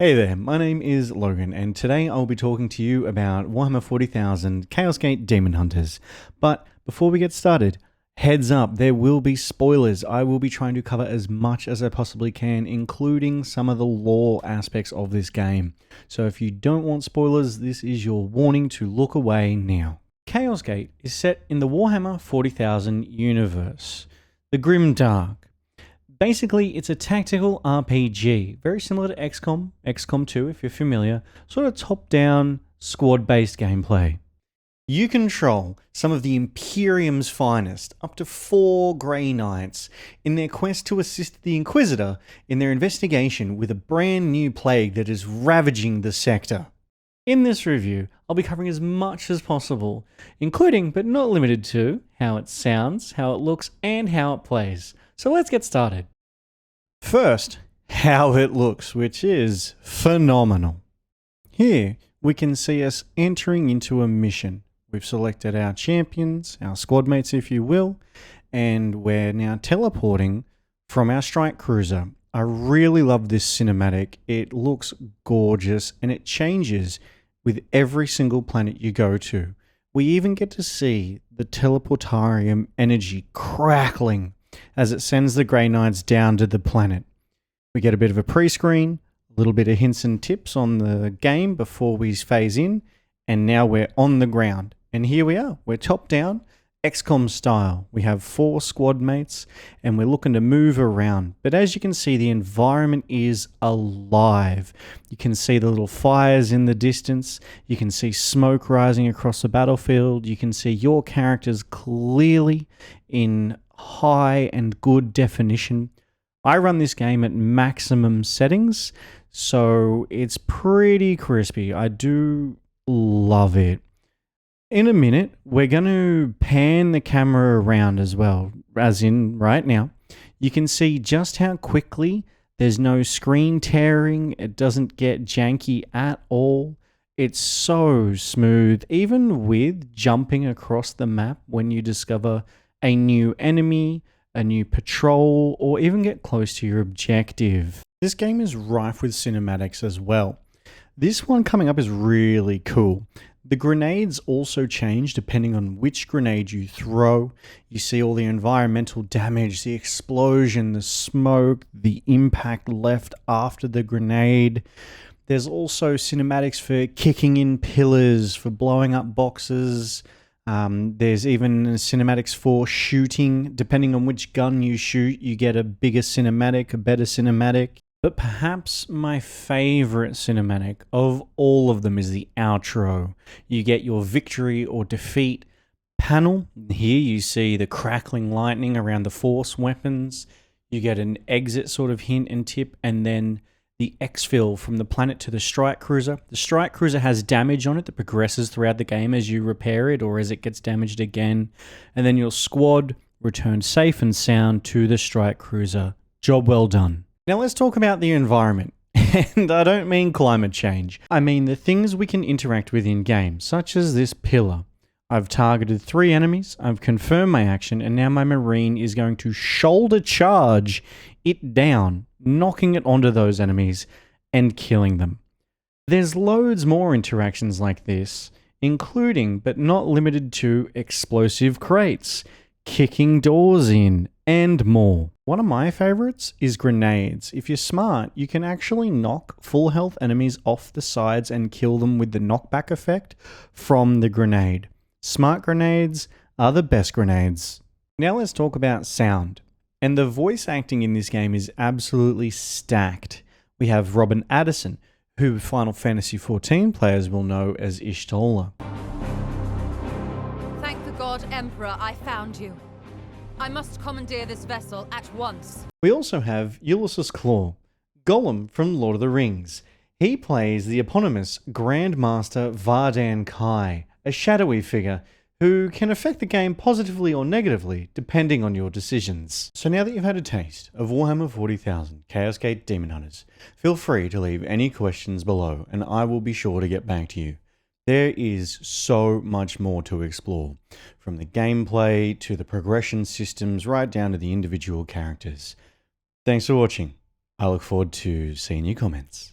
Hey there, my name is Logan, and today I'll be talking to you about Warhammer 40,000 Chaos Gate Deamonhunters. But before we get started, heads up, there will be spoilers. I will be trying to cover as much as I possibly can, including some of the lore aspects of this game. So if you don't want spoilers, this is your warning to look away now. Chaos Gate is set in the Warhammer 40,000 universe, the Grim Dark. Basically, it's a tactical RPG, very similar to XCOM 2 if you're familiar, sort of top-down, squad-based gameplay. You control some of the Imperium's finest, up to 4 Grey Knights, in their quest to assist the Inquisitor in their investigation with a brand new plague that is ravaging the sector. In this review, I'll be covering as much as possible, including but not limited to how it sounds, how it looks, and how it plays. So let's get started. First, how it looks, which is phenomenal. Here, we can see us entering into a mission. We've selected our champions, our squad mates if you will, and we're now teleporting from our strike cruiser. I really love this cinematic. It looks gorgeous and it changes with every single planet you go to. We even get to see the teleportarium energy crackling as it sends the Grey Knights down to the planet. We get a bit of a pre-screen, a little bit of hints and tips on the game before we phase in, and now we're on the ground. And here we are, we're top down, XCOM style. We have 4 squad mates and we're looking to move around. But as you can see, the environment is alive. You can see the little fires in the distance. You can see smoke rising across the battlefield. You can see your characters clearly in high and good definition. I run this game at maximum settings, so it's pretty crispy. I do love it. In a minute, we're going to pan the camera around as well, as in right now. You can see just how quickly there's no screen tearing. It doesn't get janky at all. It's so smooth, even with jumping across the map when you discover a new enemy, a new patrol, or even get close to your objective. This game is rife with cinematics as well. This one coming up is really cool. The grenades also change depending on which grenade you throw. You see all the environmental damage, the explosion, the smoke, the impact left after the grenade. There's also cinematics for kicking in pillars, for blowing up boxes. There's even cinematics for shooting. Depending on which gun you shoot, you get a bigger cinematic, a better cinematic. But perhaps my favorite cinematic of all of them is the outro. You get your victory or defeat panel. Here you see the crackling lightning around the force weapons. You get an exit sort of hint and tip, and then the exfil from the planet to the strike cruiser. The strike cruiser has damage on it that progresses throughout the game as you repair it or as it gets damaged again. And then your squad returns safe and sound to the strike cruiser. Job well done. Now let's talk about the environment. And I don't mean climate change. I mean the things we can interact with in game, such as this pillar. I've targeted 3 enemies, I've confirmed my action, and now my Marine is going to shoulder charge it down, knocking it onto those enemies and killing them. There's loads more interactions like this, including but not limited to explosive crates, kicking doors in, and more. One of my favorites is grenades. If you're smart, you can actually knock full health enemies off the sides and kill them with the knockback effect from the grenade. Smart grenades are the best grenades. Now let's talk about sound. And the voice acting in this game is absolutely stacked. We have Robin Addison, who Final Fantasy XIV players will know as Ishtola. Thank the God Emperor I found you. I must commandeer this vessel at once. We also have Ulysses Claw, Gollum from Lord of the Rings. He plays the eponymous Grandmaster Vardan Kai, a shadowy figure who can affect the game positively or negatively, depending on your decisions. So now that you've had a taste of Warhammer 40,000 Chaos Gate Deamonhunters, feel free to leave any questions below and I will be sure to get back to you. There is so much more to explore, from the gameplay to the progression systems right down to the individual characters. Thanks for watching. I look forward to seeing your comments.